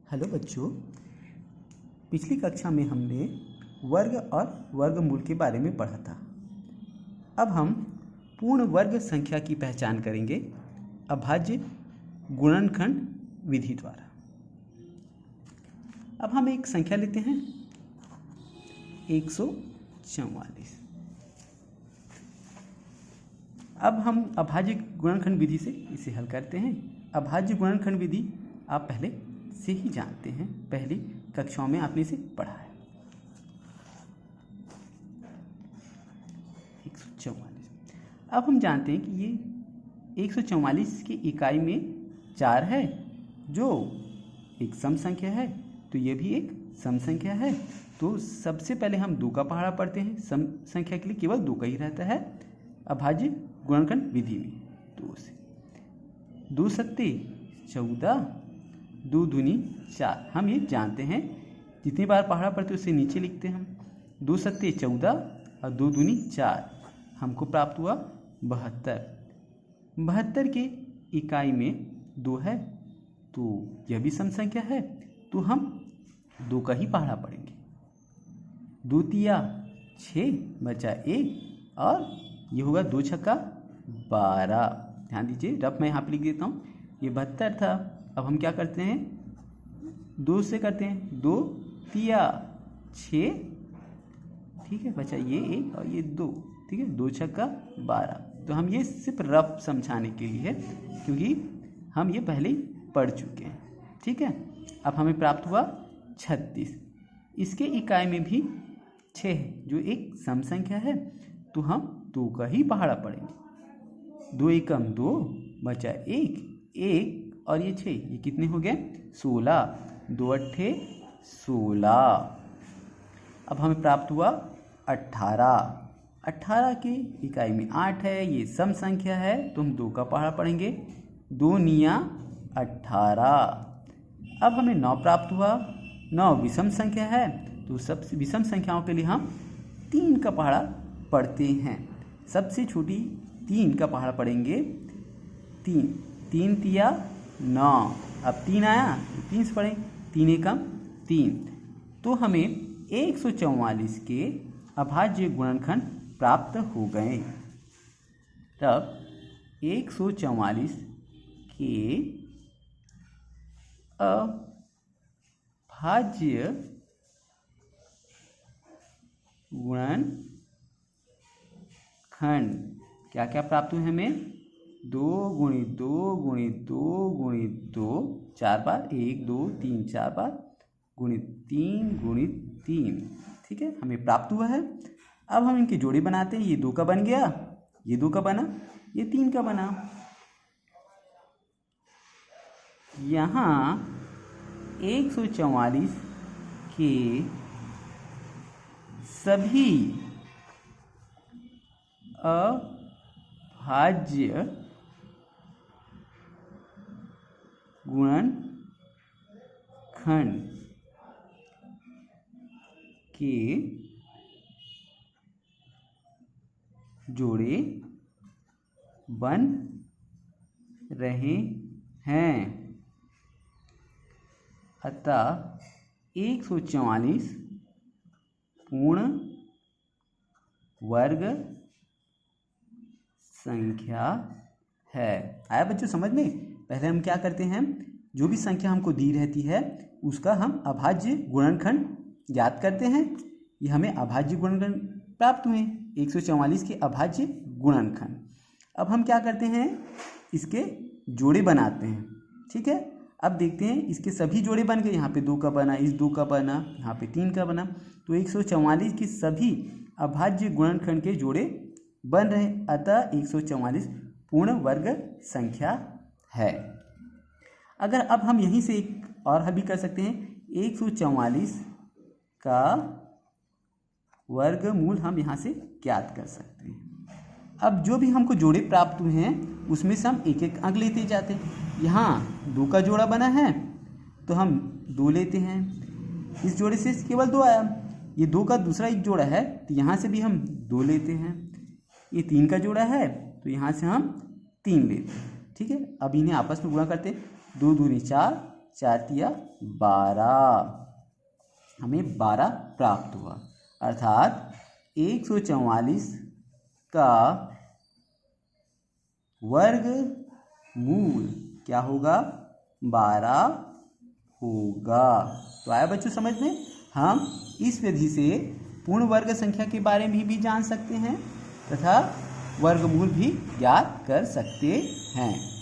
Hello बच्चों, पिछली कक्षा में हमने वर्ग और वर्गमूल के बारे में पढ़ा था। अब हम पूर्ण वर्ग संख्या की पहचान करेंगे अभाज्य गुणनखंड विधि द्वारा। अब हम एक संख्या लेते हैं 144। अब हम अभाज्य गुणनखंड विधि से इसे हल करते हैं। अभाज्य गुणनखंड विधि आप पहले से ही जानते हैं, पहली कक्षाओं में आपने इसे पढ़ा है। 144। अब हम जानते हैं कि ये 144 की इकाई में 4 है, जो एक सम संख्या है, तो ये भी एक सम संख्या है। तो सबसे पहले हम 2 का पहाड़ा पढ़ते हैं। सम संख्या के लिए केवल 2 का ही रहता है अभाज्य गुणनखंड विधि में। 2 से 2 सत्ते 14, 2 दूनी 4। हम ये जानते हैं, जितनी बार पहाड़ा पढ़ते उससे नीचे लिखते हैं हम। 2 सत्ते 14 और 2 दूनी 4। हमको प्राप्त हुआ 72। 72 के इकाई में 2 है, तो यह भी सम संख्या है, तो हम 2 का ही पहाड़ा पढ़ेंगे। 2 तिया 6 बचा 1 और ये होगा 2 छक्का 12। ध्यान दीजिए, रफ मैं यहाँ पे लिख देता हूँ। ये 72 था। अब हम क्या करते हैं, 2 से करते हैं। 2 तिया 6, ठीक है, बचा ये 1 और ये 2, ठीक है, 2 छक्का 12। तो हम ये सिर्फ रफ समझाने के लिए है, क्योंकि हम ये पहले ही पढ़ चुके हैं, ठीक है। अब हमें प्राप्त हुआ 36। इसके इकाई में भी 6 है, जो एक सम संख्या है, तो हम 2 का ही पहाड़ा पढ़ेंगे। 2 एकम 2 बचा 1 और ये 6, ये कितने हो गए 16। 2 अट्ठे 16। अब हमें प्राप्त हुआ 18। 18 की इकाई में 8 है, ये सम संख्या है, तो हम 2 का पहाड़ा पढ़ेंगे। 2 निया 18। अब हमें 9 प्राप्त हुआ। 9 विषम संख्या है, तो सब विषम संख्याओं के लिए हम 3 का पहाड़ा पढ़ते हैं। सबसे छोटी 3 का पहाड़ा पढ़ेंगे। 3 तिया 9। अब 3 आया तो 3 से पढ़ें। 3 एकम 3। तो हमें 144 के अभाज्य गुणनखंड प्राप्त हो गए। तब 144 के अभाज्य गुणनखंड क्या क्या प्राप्त हुए हमें? 2 गुणित 2 गुणित 2 गुणित 2 4 बार, 1 2 3 4 बार, गुणित 3 गुणित 3, ठीक है, हमें प्राप्त हुआ है। अब हम इनके जोड़े बनाते हैं। ये 2 का बन गया, ये 2 का बना, ये 3 का बना। यहाँ 144 के सभी अभाज्य गुणनखंड के जोड़े बन रहे हैं। अतः 144 पूर्ण वर्ग संख्या है। आया बच्चों समझ में? पहले हम क्या करते हैं, जो भी संख्या हमको दी रहती है उसका हम अभाज्य गुणनखंड याद करते हैं। ये हमें अभाज्य गुणनखंड प्राप्त हुए, 144 के अभाज्य गुणनखंड। अब हम क्या करते हैं, इसके जोड़े बनाते हैं, ठीक है। अब देखते हैं, इसके सभी जोड़े बन गए। यहाँ पे 2 का बना, इस 2 का बना, यहाँ पे 3 का बना, तो 144 की सभी अभाज्य गुणनखंड के जोड़े बन रहे। अतः 144 पूर्ण वर्ग संख्या है। अगर अब हम यहीं से एक और हल भी कर सकते हैं। 144 का वर्गमूल हम यहाँ से ज्ञात कर सकते हैं। अब जो भी हमको जोड़े प्राप्त हुए हैं उसमें से हम एक एक अंक लेते जाते हैं। यहाँ 2 का जोड़ा बना है, तो हम 2 लेते हैं। इस जोड़े से केवल 2 आया। ये 2 का दूसरा एक जोड़ा है, तो यहाँ से भी हम 2 लेते हैं। ये 3 का जोड़ा है, तो यहाँ से हम 3 लेते हैं, ठीक है। अब इन्हें आपस में गुणा करते हैं। 2 दूनी 4, 4 तिया 12, हमें 12 प्राप्त हुआ। अर्थात 144 का वर्गमूल क्या होगा? 12 होगा। तो आया बच्चों समझ में? हम इस विधि से पूर्ण वर्ग संख्या के बारे में भी जान सकते हैं तथा वर्गमूल भी ज्ञात कर सकते हैं।